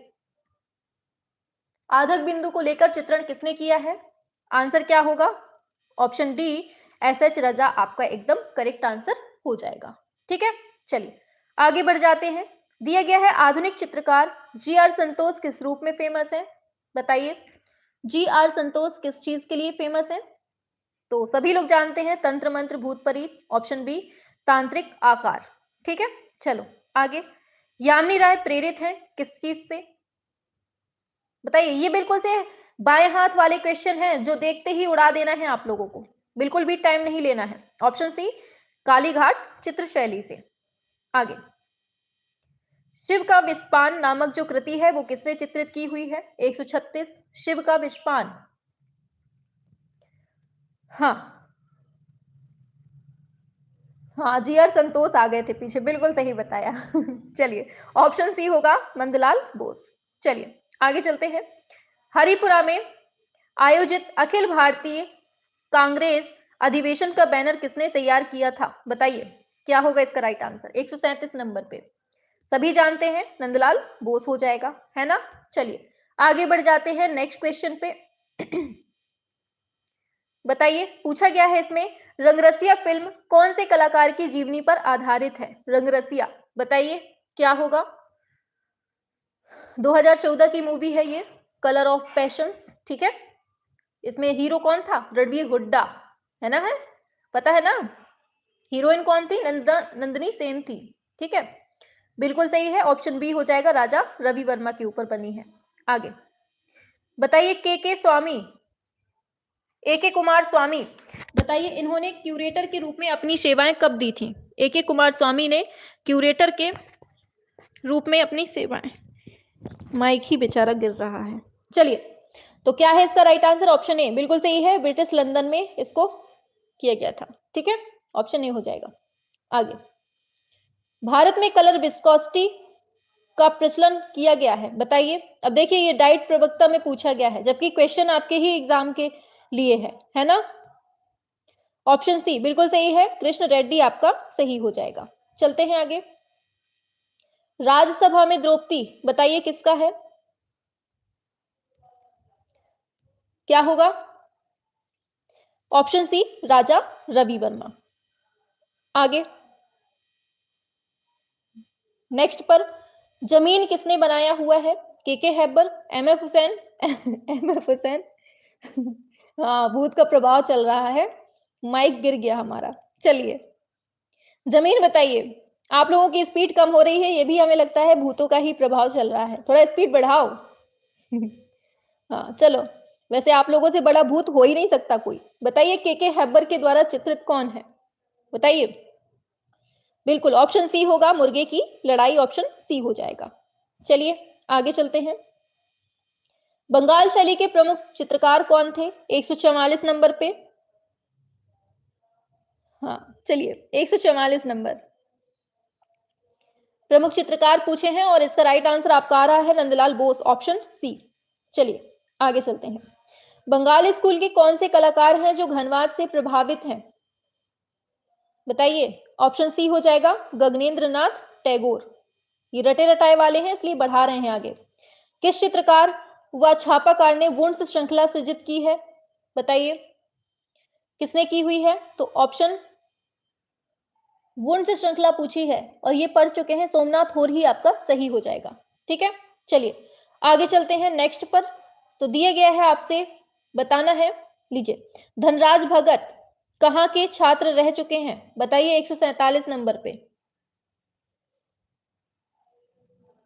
A: आधक बिंदु को लेकर चित्रण किसने किया है, आंसर क्या होगा। ऑप्शन डी SH रजा आपका एकदम करेक्ट आंसर हो जाएगा, ठीक है। चलिए आगे बढ़ जाते हैं। दिया गया है, आधुनिक चित्रकार GR संतोष किस रूप में फेमस है, बताइए। GR संतोष किस चीज के लिए फेमस है, तो सभी लोग जानते हैं, तंत्र मंत्र भूत प्रेत, ऑप्शन बी तांत्रिक आकार, ठीक है। चलो आगे, यामिनी राय प्रेरित है किस चीज से, बताइए। ये बिल्कुल से बाएं हाथ वाले क्वेश्चन हैं, जो देखते ही उड़ा देना है आप लोगों को, बिल्कुल भी टाइम नहीं लेना है। ऑप्शन सी कालीघाट चित्रशैली से। आगे, शिव का विस्पान नामक जो कृति है वो किसने चित्रित की हुई है। 136 शिव का विस्पान, हाँ GR संतोष आ गए थे पीछे, बिल्कुल सही बताया। चलिए ऑप्शन सी होगा नंदलाल बोस। चलिए आगे चलते हैं। हरिपुरा में आयोजित अखिल भारतीय कांग्रेस अधिवेशन का बैनर किसने तैयार किया था, बताइए। क्या होगा इसका राइट आंसर। 137 नंबर पे सभी जानते हैं, नंदलाल बोस हो जाएगा, है ना। चलिए आगे बढ़ जाते हैं नेक्स्ट क्वेश्चन पे। बताइए, पूछा गया है इसमें, रंगरसिया फिल्म कौन से कलाकार की जीवनी पर आधारित है। रंगरसिया, बताइए क्या होगा। 2014 की मूवी है ये, कलर ऑफ पैशंस, ठीक है। इसमें हीरो कौन था, रणवीर हुड्डा, है ना, है पता है ना। हीरोइन कौन थी, नंदिनी सेन थी, ठीक है, बिल्कुल सही है। ऑप्शन बी हो जाएगा, राजा रवि वर्मा के ऊपर बनी है। आगे बताइए, के कुमार स्वामी, बताइए इन्होंने क्यूरेटर के रूप में अपनी सेवाएं कब दी थी। के कुमार स्वामी ने क्यूरेटर के रूप में अपनी सेवाएं, माइक ही बेचारा गिर रहा है। चलिए, तो क्या है इसका राइट आंसर। ऑप्शन ए बिल्कुल सही है, ब्रिटिश लंदन में इसको किया गया था, ठीक है, ऑप्शन ए हो जाएगा। आगे, भारत में कलर विस्कोसिटी का प्रचलन किया गया है, बताइए। अब देखिए, ये डाइट प्रवक्ता में पूछा गया है, जबकि क्वेश्चन आपके ही एग्जाम के लिए है ना। ऑप्शन सी बिल्कुल सही है, कृष्ण रेड्डी आपका सही हो जाएगा। चलते हैं आगे। राज्यसभा में द्रौपदी, बताइए किसका है, क्या होगा। Option C Raja Ravi Varma. आगे नेक्स्ट पर, जमीन किसने बनाया हुआ है। के Haber, MF Hussain. MF Hussain. हाँ, भूत का प्रभाव चल रहा है, माइक गिर गया हमारा। चलिए, जमीन बताइए। आप लोगों की स्पीड कम हो रही है, ये भी हमें लगता है भूतों का ही प्रभाव चल रहा है, थोड़ा स्पीड बढ़ाओ। हाँ चलो, वैसे आप लोगों से बड़ा भूत हो ही नहीं सकता कोई। बताइए, के हैबर के द्वारा चित्रित कौन है, बताइए। बिल्कुल ऑप्शन सी होगा, मुर्गे की लड़ाई, ऑप्शन सी हो जाएगा। चलिए आगे चलते हैं। बंगाल शैली के प्रमुख चित्रकार कौन थे, 144 नंबर पे। हाँ चलिए, 144 नंबर प्रमुख चित्रकार पूछे हैं, और इसका राइट आंसर आपका आ रहा है नंदलाल बोस, ऑप्शन सी। चलिए आगे चलते हैं। बंगाली स्कूल के कौन से कलाकार हैं जो घनवाद से प्रभावित हैं, बताइए। ऑप्शन सी हो जाएगा, गगनेंद्र नाथ टैगोर। ये रटे रटाए वाले हैं, इसलिए बढ़ा रहे हैं आगे। किस चित्रकार व छापाकार ने वुंस श्रृंखला सृजित की है, बताइए किसने की हुई है। तो ऑप्शन, वुंस श्रृंखला पूछी है और ये पढ़ चुके हैं, सोमनाथ होर ही आपका सही हो जाएगा, ठीक है। चलिए आगे चलते हैं नेक्स्ट पर। तो दिया गया है आपसे बताना है, लीजिए, धनराज भगत कहाँ के छात्र रह चुके हैं? बताइए 147 नंबर पे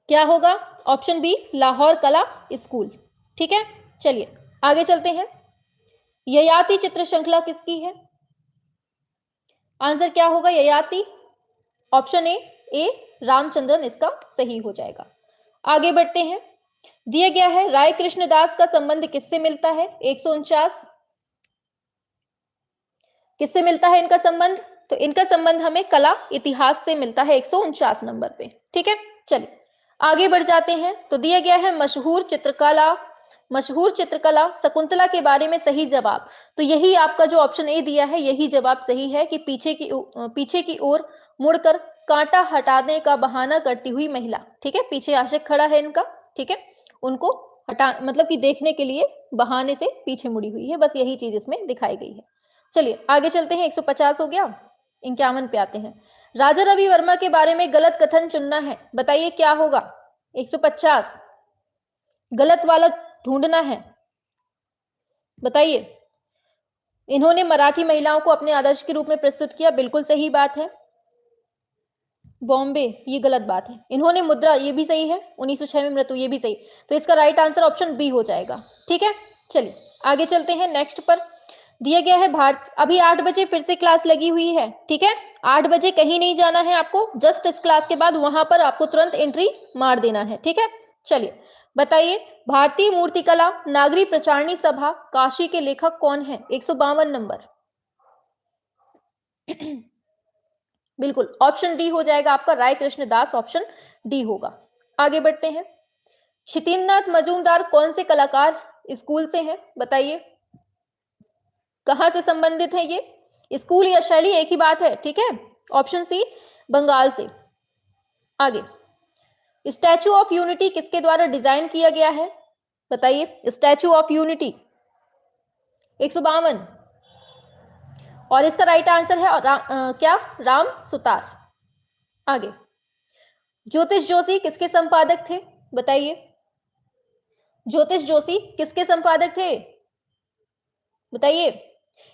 A: क्या होगा? ऑप्शन बी लाहौर कला स्कूल। ठीक है, चलिए आगे चलते हैं। ययाति चित्र श्रृंखला किसकी है? आंसर क्या होगा ययाति? ऑप्शन ए रामचंद्रन इसका सही हो जाएगा। आगे बढ़ते हैं। दिया गया है राय कृष्णदास का संबंध किससे मिलता है? 149। किससे मिलता है इनका संबंध? तो इनका संबंध हमें कला इतिहास से मिलता है 149 नंबर पे। ठीक है, चलिए आगे बढ़ जाते हैं। तो दिया गया है मशहूर चित्रकला शकुंतला के बारे में सही जवाब। तो यही आपका जो ऑप्शन ए दिया है यही जवाब सही है कि पीछे की ओर मुड़कर कांटा हटाने का बहाना करती हुई महिला। ठीक है, पीछे आशिक खड़ा है इनका। ठीक है, उनको हटा मतलब कि देखने के लिए बहाने से पीछे मुड़ी हुई है, बस यही चीज इसमें दिखाई गई है। चलिए आगे चलते हैं। 150 हो गया, 51 पे आते हैं। राजा रवि वर्मा के बारे में गलत कथन चुनना है, बताइए क्या होगा? 150 गलत वाला ढूंढना है, बताइए। इन्होंने मराठी महिलाओं को अपने आदर्श के रूप में प्रस्तुत किया, बिल्कुल सही बात है। बॉम्बे, ये गलत बात है। इन्होंने मुद्रा, ये भी सही है। 1906 में मृत्यु, ये भी सही। तो इसका राइट आंसर ऑप्शन बी हो जाएगा। ठीक है, चलिए आगे चलते हैं। नेक्स्ट पर दिया गया है अभी 8 बजे फिर से क्लास लगी हुई है। ठीक है, 8 बजे कहीं नहीं जाना है आपको, जस्ट इस क्लास के बाद वहां पर आपको तुरंत एंट्री मार देना है। ठीक है, चलिए बताइए भारतीय मूर्तिकला नागरी प्रचारणी सभा काशी के लेखक कौन है? 152 नंबर। बिल्कुल ऑप्शन डी हो जाएगा आपका, राय कृष्णदास ऑप्शन डी होगा। आगे बढ़ते हैं। क्षितिन्द्रनाथ मजूमदार कौन से कलाकार स्कूल से हैं? बताइए कहां से संबंधित है ये? स्कूल या शैली एक ही बात है। ठीक है, ऑप्शन सी बंगाल से। आगे, स्टैचू ऑफ यूनिटी किसके द्वारा डिजाइन किया गया है? बताइए स्टैचू ऑफ यूनिटी 152 और इसका राइट आंसर है क्या? राम सुतार। आगे, ज्योतिष जोशी किसके संपादक थे? बताइए ज्योतिष जोशी किसके संपादक थे? बताइए।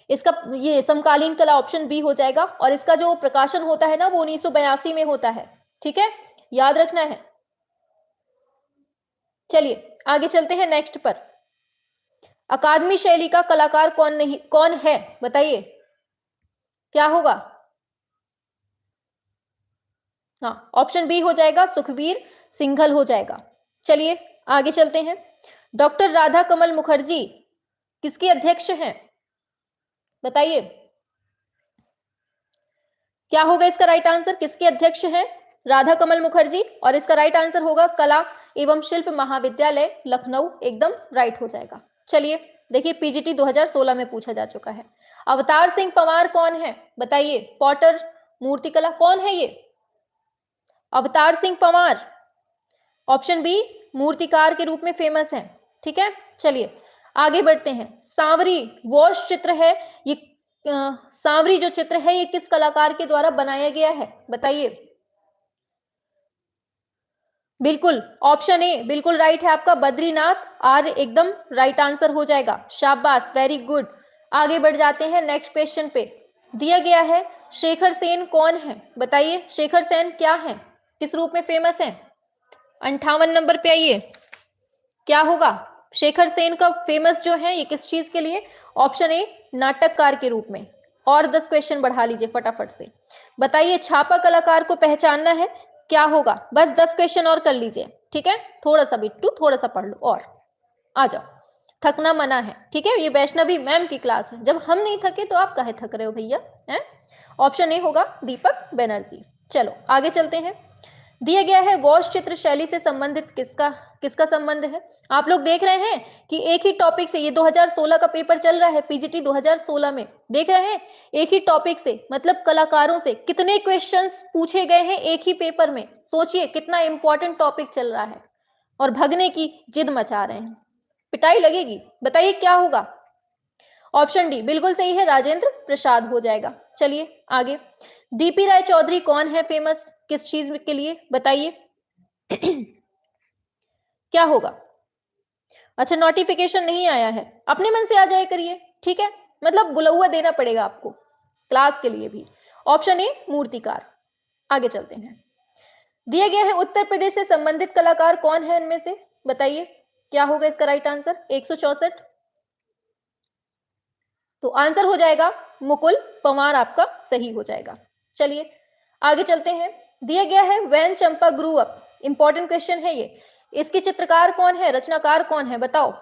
A: इसका ये समकालीन कला ऑप्शन बी हो जाएगा और इसका जो प्रकाशन होता है ना वो 1982 में होता है। ठीक है, याद रखना है। चलिए आगे चलते हैं नेक्स्ट पर। अकादमी शैली का कलाकार कौन है? बताइए क्या होगा? हाँ, ऑप्शन बी हो जाएगा, सुखवीर सिंघल हो जाएगा। चलिए आगे चलते हैं। डॉक्टर राधा कमल मुखर्जी किसके अध्यक्ष हैं? बताइए क्या होगा इसका राइट आंसर? किसके अध्यक्ष हैं? राधा कमल मुखर्जी। और इसका राइट आंसर होगा कला एवं शिल्प महाविद्यालय लखनऊ, एकदम राइट हो जाएगा। चलिए देखिए पीजीटी 2016 में पूछा जा चुका है। अवतार सिंह पंवार कौन है? बताइए पॉटर मूर्तिकला कौन है ये? अवतार सिंह पंवार ऑप्शन बी मूर्तिकार के रूप में फेमस है। ठीक है, चलिए आगे बढ़ते हैं। सांवरी वॉश चित्र है, ये सांवरी जो चित्र है ये किस कलाकार के द्वारा बनाया गया है? बताइए। बिल्कुल ऑप्शन ए बिल्कुल राइट है आपका, बद्रीनाथ आर्य, एकदम राइट आंसर हो जाएगा। शाबाश, वेरी गुड। आगे बढ़ जाते हैं नेक्स्ट क्वेश्चन पे। दिया गया है शेखर सेन कौन है? बताइए शेखर सेन क्या है, किस रूप में फेमस है? 58 नंबर पे आइए, क्या होगा? शेखर सेन का फेमस जो है ये किस चीज के लिए? ऑप्शन ए नाटककार के रूप में। और 10 क्वेश्चन बढ़ा लीजिए फटाफट से। बताइए छापा कलाकार को पहचानना है, क्या होगा? बस 10 क्वेश्चन और कर लीजिए। ठीक है, थोड़ा सा बिट्टू थोड़ा सा पढ़ लो और आ जाओ, थकना मना है। ठीक है, ये वैष्णवी मैम की क्लास है, जब हम नहीं थके तो आप काहे थक रहे हो भैया? हैं? ऑप्शन ए होगा दीपक बनर्जी। चलो आगे चलते हैं। दिया गया है वॉश चित्र शैली से संबंधित किसका संबंध है? आप लोग देख रहे हैं कि एक ही टॉपिक से, ये 2016 का पेपर चल रहा है, पीजीटी 2016 में देख रहे हैं, एक ही टॉपिक से मतलब कलाकारों से कितने क्वेश्चंस पूछे गए हैं एक ही पेपर में। सोचिए कितना इंपॉर्टेंट टॉपिक चल रहा है और भगने की जिद मचा रहे हैं, पिटाई लगेगी। बताइए क्या होगा? ऑप्शन डी बिल्कुल सही है, राजेंद्र प्रसाद हो जाएगा। चलिए आगे। डीपी राय चौधरी कौन है फेमस, किस चीज के लिए? बताइए क्या होगा? अच्छा नोटिफिकेशन नहीं आया है, अपने मन से आ जाए करिए। ठीक है, मतलब बुलौआ देना पड़ेगा आपको। क्लास के लिए भी। ऑप्शन ए मूर्तिकार। आगे चलते हैं। दिया गया है उत्तर प्रदेश से संबंधित कलाकार कौन है इनमें से, बताइए क्या होगा इसका राइट आंसर। 164, तो आंसर हो जाएगा मुकुल पंवार, आपका सही हो जाएगा। चलिए आगे चलते हैं। दिया गया है when Champa grew up, important question है ये, इसके चित्रकार कौन है, रचनाकार कौन है, बताओ।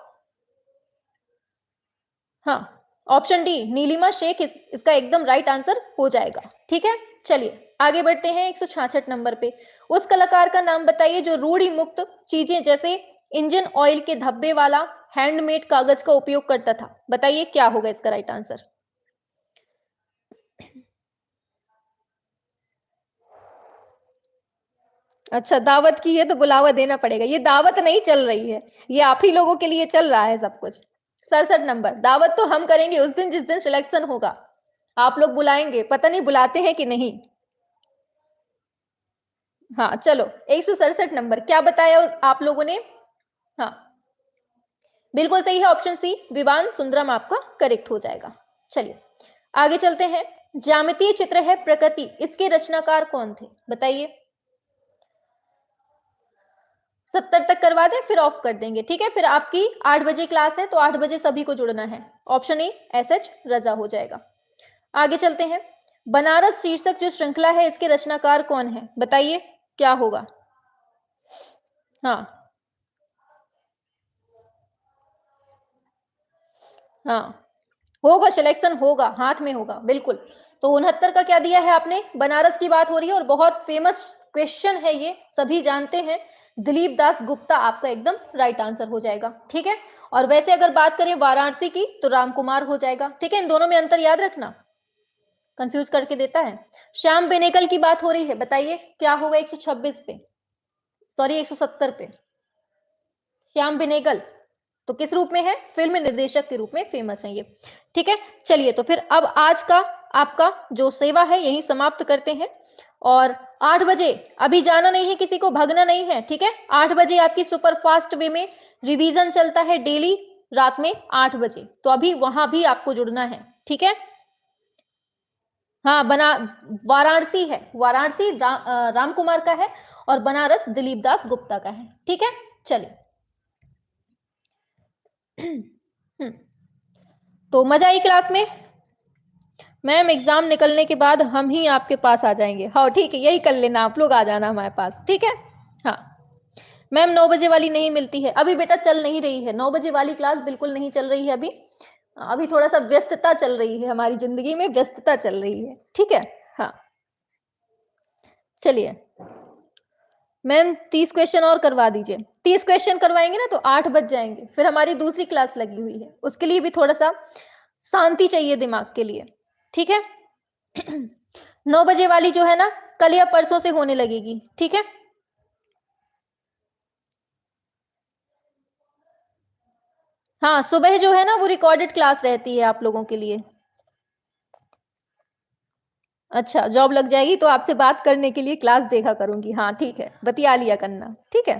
A: हाँ, ऑप्शन डी नीलिमा शेख इसका एकदम राइट आंसर हो जाएगा। ठीक है, चलिए आगे बढ़ते हैं 166 नंबर पे। उस कलाकार का नाम बताइए जो रूढ़ि मुक्त चीजें जैसे इंजन ऑयल के धब्बे वाला हैंडमेड कागज का उपयोग करता था, बताइए क्या होगा इसका राइट आंसर। अच्छा, दावत की है तो बुलावा देना पड़ेगा, ये दावत नहीं चल रही है, ये आप ही लोगों के लिए चल रहा है सब कुछ। 67 नंबर, दावत तो हम करेंगे उस दिन जिस दिन सिलेक्शन होगा, आप लोग बुलाएंगे, पता नहीं बुलाते हैं कि नहीं। हाँ चलो, 167 नंबर क्या बताया आप लोगों ने। हाँ बिल्कुल सही है, ऑप्शन सी विवान सुंदरम आपका करेक्ट हो जाएगा। चलिए आगे चलते हैं। ज्यामितीय चित्र है प्रकृति, इसके रचनाकार कौन थे, बताइए। 70 तक करवा दें फिर ऑफ कर देंगे, ठीक है। फिर आपकी 8 बजे क्लास है तो 8 बजे सभी को जुड़ना है। ऑप्शन ए एस रजा हो जाएगा। आगे चलते हैं। बनारस शीर्षक जो श्रृंखला है इसके रचनाकार कौन है, बताइए क्या होगा। हाँ हाँ होगा, सिलेक्शन होगा, हाथ में होगा बिल्कुल। तो 69 का क्या दिया है आपने, बनारस की बात हो रही है और बहुत फेमस क्वेश्चन है ये, सभी जानते हैं। दिलीप दास गुप्ता आपका एकदम राइट आंसर हो जाएगा। ठीक है, और वैसे अगर बात करें वाराणसी की तो रामकुमार हो जाएगा। ठीक है, इन दोनों में अंतर याद रखना, कंफ्यूज करके देता है। श्याम बेनेगल की बात हो रही है, बताइए क्या होगा 126 पे, सॉरी 170 पे। श्याम बेनेगल तो किस रूप में है, फिल्म निर्देशक के रूप में फेमस है ये। ठीक है, चलिए तो फिर अब आज का आपका जो सेवा है यही समाप्त करते हैं। और 8 बजे अभी जाना नहीं है, किसी को भागना नहीं है, ठीक है। 8 बजे आपकी सुपर फास्ट वे में रिवीजन चलता है डेली रात में 8 बजे, तो अभी वहां भी आपको जुड़ना है, ठीक है। हाँ वाराणसी है, वाराणसी राम कुमार का है और बनारस दिलीप दास गुप्ता का है। ठीक है, चलिए तो मजा आई क्लास में। मैम एग्जाम निकलने के बाद हम ही आपके पास आ जाएंगे। हाँ ठीक है, यही कर लेना, आप लोग आ जाना हमारे पास, ठीक है। हाँ मैम 9 बजे वाली नहीं मिलती है अभी, बेटा चल नहीं रही है 9 बजे वाली क्लास, बिल्कुल नहीं चल रही है अभी। अभी थोड़ा सा व्यस्तता चल रही है, हमारी जिंदगी में व्यस्तता चल रही है, ठीक है। हाँ चलिए मैम 30 क्वेश्चन और करवा दीजिए। 30 क्वेश्चन करवाएंगे ना तो 8 बज जाएंगे, फिर हमारी दूसरी क्लास लगी हुई है, उसके लिए भी थोड़ा सा शांति चाहिए दिमाग के लिए, ठीक है। 9 बजे वाली जो है ना कल या परसों से होने लगेगी, ठीक है। हाँ सुबह जो है ना वो रिकॉर्डेड क्लास रहती है आप लोगों के लिए। अच्छा जॉब लग जाएगी तो आपसे बात करने के लिए क्लास देखा करूंगी, हाँ ठीक है, बतिया लिया करना, ठीक है।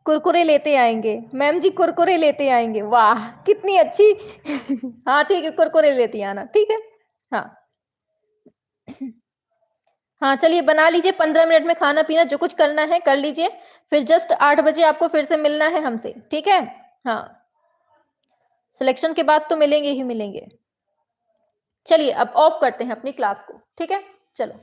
A: कुरकुरे लेते आएंगे मैम जी, कुरकुरे लेते आएंगे, वाह कितनी अच्छी। हाँ ठीक है, कुरकुरे लेती आना, ठीक है। हाँ हाँ चलिए बना लीजिए, 15 मिनट में खाना पीना जो कुछ करना है कर लीजिए, फिर जस्ट 8 बजे आपको फिर से मिलना है हमसे, ठीक है। हाँ सिलेक्शन के बाद तो मिलेंगे ही मिलेंगे। चलिए अब ऑफ करते हैं अपनी क्लास को, ठीक है, चलो।